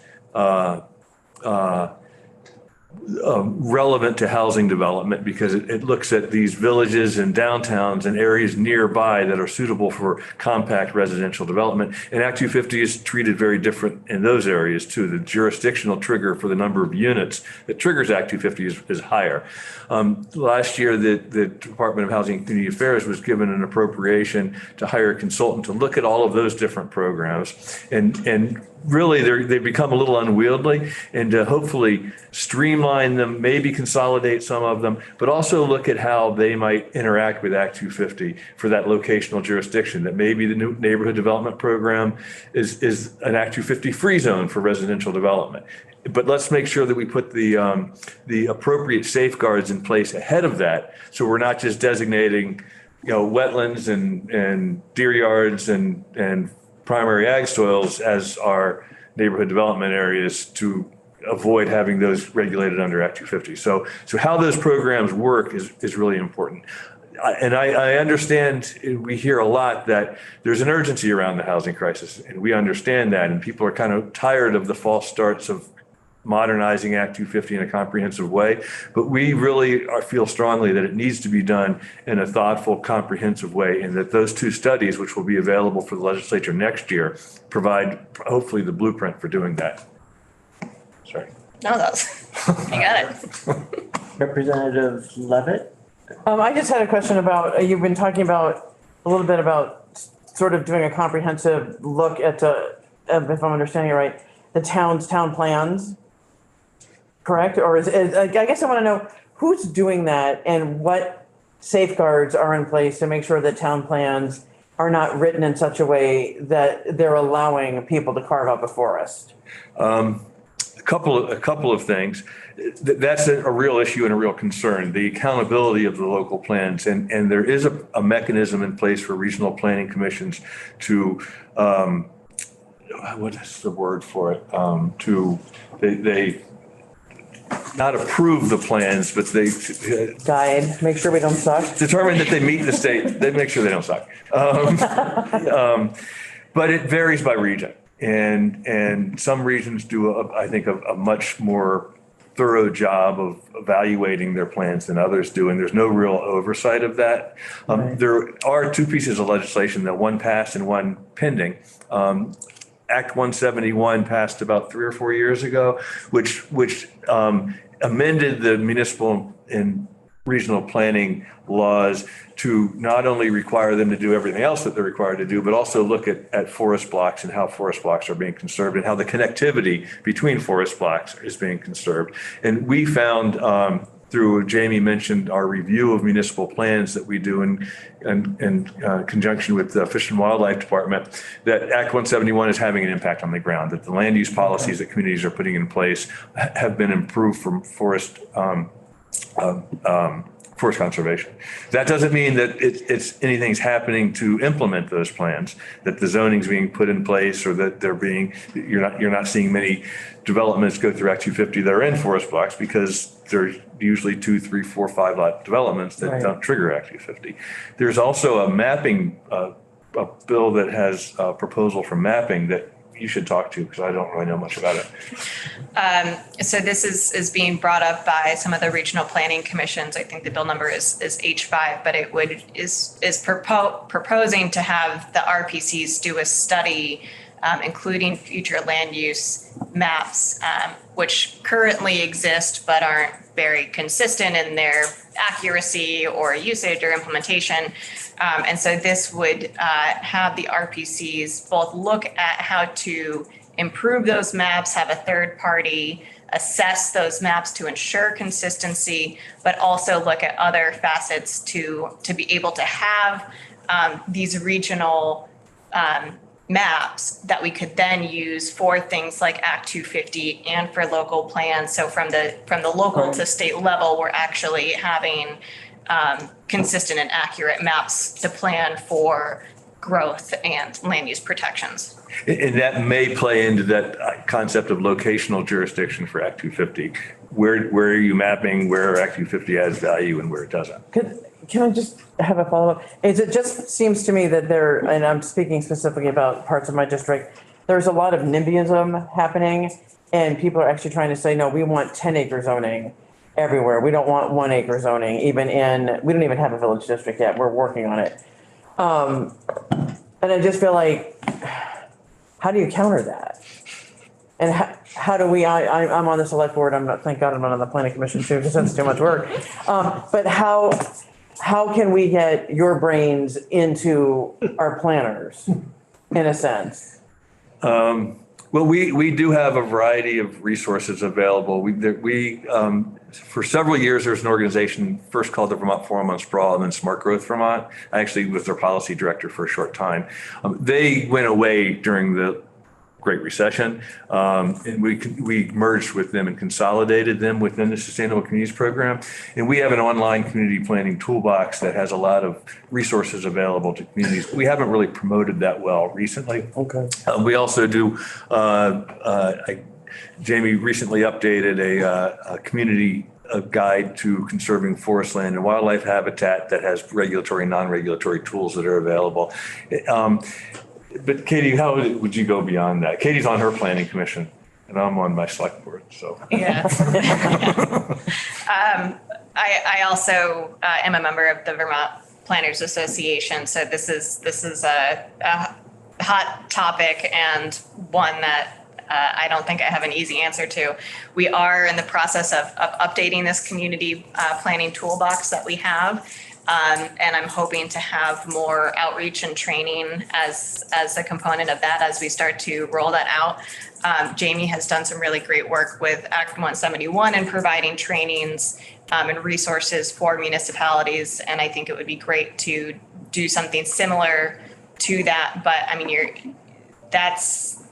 relevant to housing development because it looks at these villages and downtowns and areas nearby that are suitable for compact residential development. And Act 250 is treated very different in those areas too. The jurisdictional trigger for the number of units that triggers Act 250 is higher. Last year, the Department of Housing and Community Affairs was given an appropriation to hire a consultant to look at all of those different programs and really they've become a little unwieldy, and to hopefully streamline them, maybe consolidate some of them, but also look at how they might interact with Act 250 for that locational jurisdiction. That maybe the new neighborhood development program is an Act 250 free zone for residential development. But let's make sure that we put the appropriate safeguards in place ahead of that, so we're not just designating, wetlands and deer yards and primary ag soils as our neighborhood development areas to avoid having those regulated under Act 250. So how those programs work is really important. And I understand, we hear a lot that there's an urgency around the housing crisis, and we understand that, and people are kind of tired of the false starts of modernizing Act 250 in a comprehensive way, but we really feel strongly that it needs to be done in a thoughtful, comprehensive way, and that those 2 studies, which will be available for the legislature next year, provide hopefully the blueprint for doing that. Sorry. No, I got it. Representative Levitt? I just had a question about, you've been talking about a little bit about sort of doing a comprehensive look at if I'm understanding it right, the town plans, correct? Or I guess I want to know who's doing that and what safeguards are in place to make sure that town plans are not written in such a way that they're allowing people to carve up a forest. A couple of things. That's a real issue and a real concern, the accountability of the local plans. And there is a mechanism in place for regional planning commissions to, what is the word for it? They not approve the plans, but they guide, make sure we don't suck. Determine that they meet the state, they make sure they don't suck. But it varies by region. And some regions do, I think, a much more thorough job of evaluating their plans than others do, and there's no real oversight of that. There are 2 pieces of legislation, that one passed and one pending. Act 171 passed about 3 or 4 years ago, which amended the municipal and regional planning laws to not only require them to do everything else that they're required to do, but also look at forest blocks and how forest blocks are being conserved and how the connectivity between forest blocks is being conserved. And we found, through, Jamie mentioned our review of municipal plans that we do in conjunction with the Fish and Wildlife Department, that Act 171 is having an impact on the ground, that the land use policies that communities are putting in place have been improved from forest conservation. That doesn't mean that it's anything's happening to implement those plans, that the zoning's being put in place, or that you're not seeing many developments go through Act 250 that are in forest blocks, because they're usually 2, 3, 4, 5 lot developments that don't trigger Act 250. There's also a mapping, a bill that has a proposal for mapping that you should talk to, because I don't really know much about it. So this is being brought up by some of the regional planning commissions. I think the bill number is H5, but it is proposing to have the RPCs do a study, including future land use maps, which currently exist but aren't very consistent in their accuracy or usage or implementation. And so this would have the RPCs both look at how to improve those maps, have a third party assess those maps to ensure consistency, but also look at other facets to be able to have these regional maps that we could then use for things like Act 250 and for local plans. So from the local to state level, we're actually having consistent and accurate maps to plan for growth and land use protections. And that may play into that concept of locational jurisdiction for Act 250. Where are you mapping where Act 250 adds value and where it doesn't? Can I just have a follow-up? It just seems to me that and I'm speaking specifically about parts of my district, there's a lot of NIMBYism happening, and people are actually trying to say, no, we want 10-acre zoning everywhere. We don't want 1-acre zoning, we don't even have a village district yet. We're working on it. And I just feel like, how do you counter that? And how do we, I'm on the select board, thank God I'm not on the planning commission too, because that's too much work. But how can we get your brains into our planners, in a sense? Well, we do have a variety of resources available. For several years, there's an organization first called the Vermont Forum on Sprawl and then Smart Growth Vermont. I actually was their policy director for a short time. They went away during the Great Recession, and we merged with them and consolidated them within the Sustainable Communities Program. And we have an online community planning toolbox that has a lot of resources available to communities. We haven't really promoted that well recently. Okay. We also do, Jamie recently updated a community guide to conserving forest land and wildlife habitat that has regulatory and non-regulatory tools that are available. But Katie, how would you go beyond that? Katie's on her planning commission and I'm on my select board, so. Yeah. I also am a member of the Vermont Planners Association. So this is a hot topic and one that I don't think I have an easy answer to. We are in the process of updating this community planning toolbox that we have. And I'm hoping to have more outreach and training as a component of that as we start to roll that out. Jamie has done some really great work with Act 171 and providing trainings and resources for municipalities. And I think it would be great to do something similar to that. But I mean, that's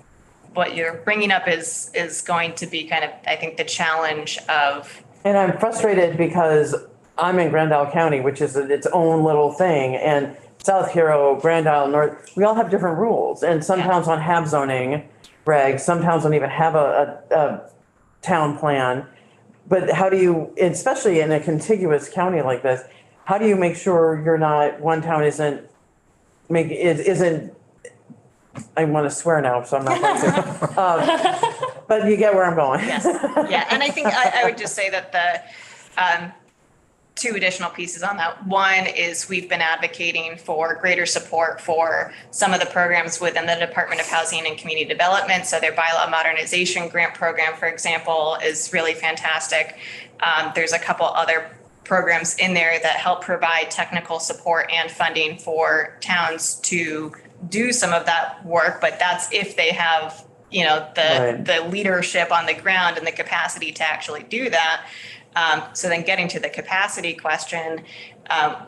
what you're bringing up is going to be kind of, I think, the challenge of. And I'm frustrated because I'm in Grand Isle County, which is its own little thing, and South Hero, Grand Isle, North, we all have different rules. And some towns don't have zoning regs, some towns don't even have a town plan. But how do you, especially in a contiguous county like this, how do you make sure one town isn't, I want to swear now, so I'm not going to. But you get where I'm going. Yes, yeah, and I think I would just say that the two additional pieces on that. One is we've been advocating for greater support for some of the programs within the Department of Housing and Community Development. So their bylaw modernization grant program, for example, is really fantastic. There's a couple other programs in there that help provide technical support and funding for towns to do some of that work, but that's if they have, you know, Right. the leadership on the ground and the capacity to actually do that. So then getting to the capacity question,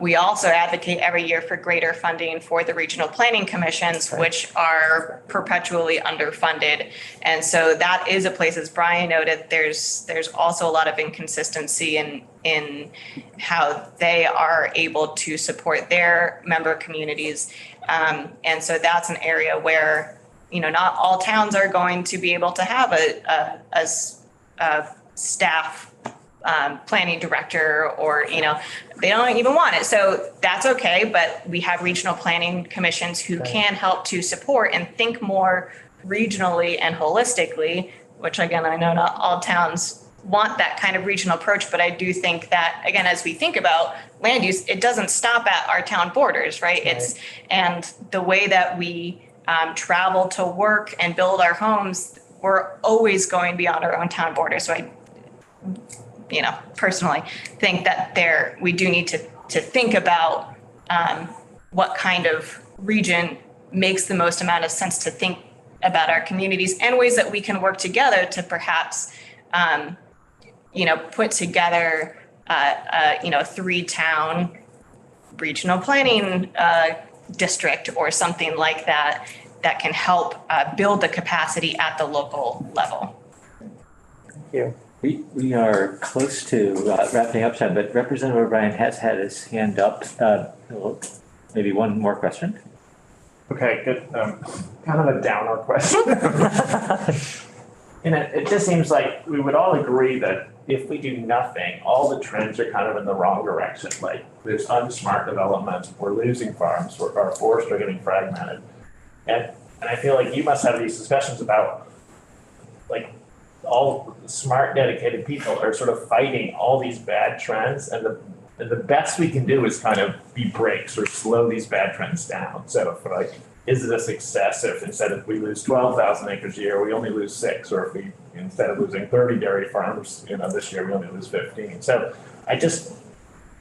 we also advocate every year for greater funding for the regional planning commissions, which are perpetually underfunded. And so that is a place, as Brian noted, there's also a lot of inconsistency in how they are able to support their member communities. And so that's an area where, you know, not all towns are going to be able to have a staff planning director, or, you know, they don't even want it. So that's okay, but we have regional planning commissions who can help to support and think more regionally and holistically, which again, I know not all towns want that kind of regional approach, but I do think that, again, as we think about land use, it doesn't stop at our town borders, right? It's, and the way that we travel to work and build our homes, we're always going beyond our own town borders. So I, you know, personally think that we do need to think about what kind of region makes the most amount of sense to think about our communities, and ways that we can work together to perhaps, you know, put together, you know, 3-town regional planning district or something like that, that can help build the capacity at the local level. Thank you. We are close to wrapping up time, but Representative O'Brien has had his hand up. Maybe one more question. Okay, good. Kind of a downer question. And it just seems like we would all agree that if we do nothing, all the trends are kind of in the wrong direction. Like there's unsmart development, we're losing farms, our forests are getting fragmented. And I feel like you must have these discussions about, like, all smart, dedicated people are sort of fighting all these bad trends, and the best we can do is kind of be brakes or slow these bad trends down. So for like, is it a success if instead of we lose 12,000 acres a year, we only lose 6, or if we, instead of losing 30 dairy farms, you know, this year we only lose 15. So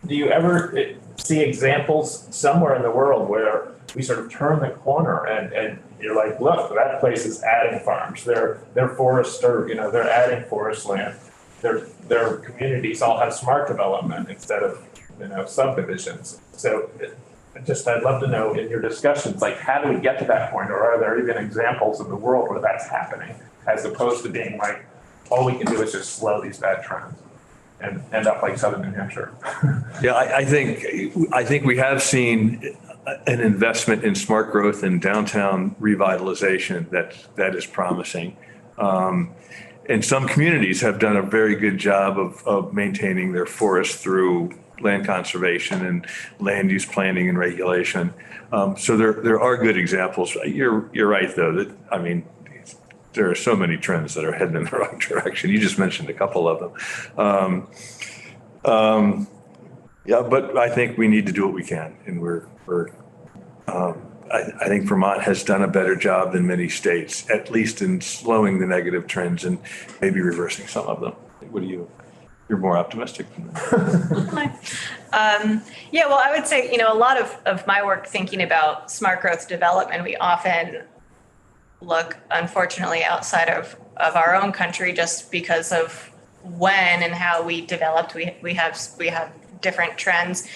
do you ever see examples somewhere in the world where we sort of turn the corner and you're like, look, that place is adding farms. Their forests are, you know, they're adding forest land. Their communities all have smart development instead of, you know, subdivisions. So I'd love to know in your discussions, like, how do we get to that point? Or are there even examples of the world where that's happening, as opposed to being like, all we can do is just slow these bad trends and end up like Southern New Hampshire? Yeah, I think we have seen an investment in smart growth and downtown revitalization that is promising. And some communities have done a very good job of maintaining their forests through land conservation and land use planning and regulation. So there are good examples. You're right, though, that, I mean, there are so many trends that are heading in the wrong direction. You just mentioned a couple of them. Yeah, but I think we need to do what we can, and I think Vermont has done a better job than many states, at least in slowing the negative trends and maybe reversing some of them. You're more optimistic than that. Yeah, well, I would say, you know, a lot of my work thinking about smart growth development, we often look, unfortunately, outside of our own country, just because of when and how we developed. We have different trends.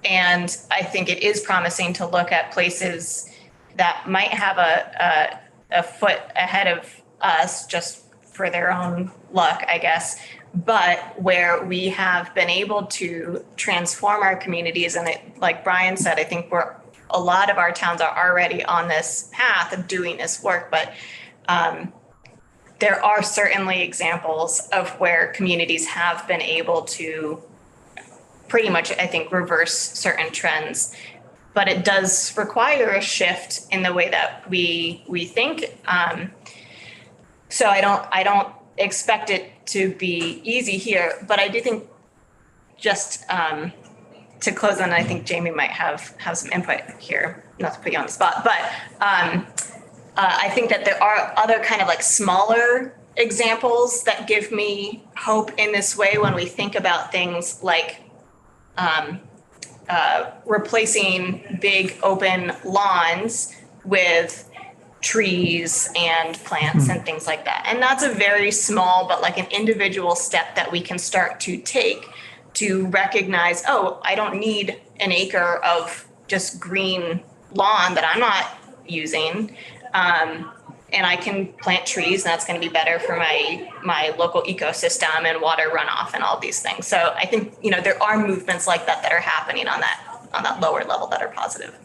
And I think it is promising to look at places that might have a foot ahead of us just for their own luck, I guess, but where we have been able to transform our communities. And like Brian said, I think a lot of our towns are already on this path of doing this work, but there are certainly examples of where communities have been able to pretty much, I think, reverse certain trends. But it does require a shift in the way that we think. So I don't expect it to be easy here, but I do think, just to close on, I think Jamie might have some input here, not to put you on the spot, but I think that there are other kind of like smaller examples that give me hope in this way when we think about things like replacing big open lawns with trees and plants and things like that. And that's a very small, but like an individual step that we can start to take to recognize, oh, I don't need an acre of just green lawn that I'm not using. And I can plant trees, and that's going to be better for my local ecosystem and water runoff and all these things. So I think, you know, there are movements like that that are happening on that lower level that are positive.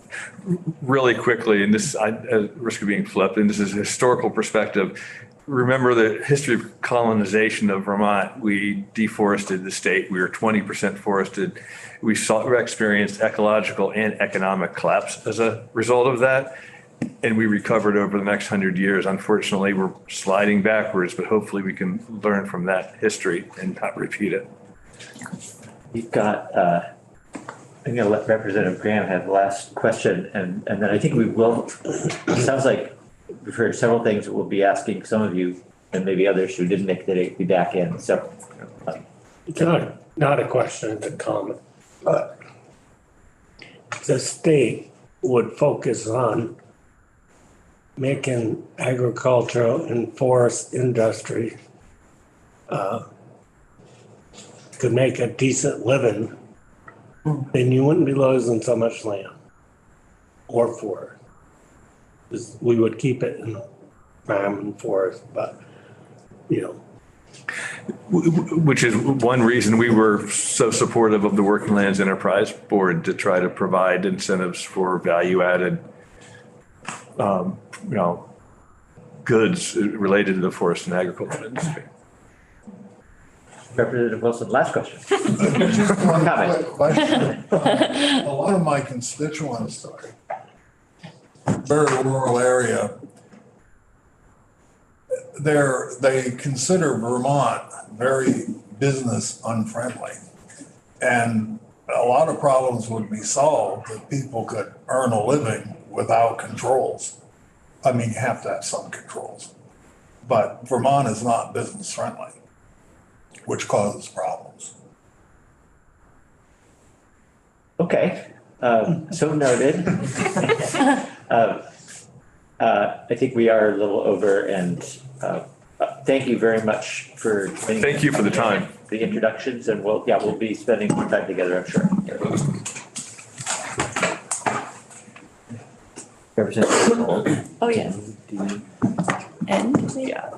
Really quickly, and this, at risk of being flipped, and this is a historical perspective. Remember the history of colonization of Vermont. We deforested the state. We were 20% forested. We experienced ecological and economic collapse as a result of that. And we recovered over the next 100 years. Unfortunately, we're sliding backwards, but hopefully we can learn from that history and not repeat it. You've got, I'm going to let Representative Graham have the last question, and then I think we will, it sounds like we've heard several things that we'll be asking some of you and maybe others who didn't make the day be back in. So. It's not a question, it's a comment. But the state would focus on making agricultural and forest industry could make a decent living, then you wouldn't be losing so much land or forest. We would keep it in farm and forest, but, you know. Which is one reason we were so supportive of the Working Lands Enterprise Board, to try to provide incentives for value-added goods related to the forest and agriculture industry. Representative Wilson, last question. Just one quick question. A lot of my constituents, very rural area, they consider Vermont very business unfriendly. And a lot of problems would be solved if people could earn a living without controls. I mean, you have to have some controls. But Vermont is not business friendly, which causes problems. Okay, so noted. I think we are a little over, and thank you very much for. Thank you for the time. The introductions, and we'll be spending more time together, I'm sure. Representative. Oh, yes. And, yeah.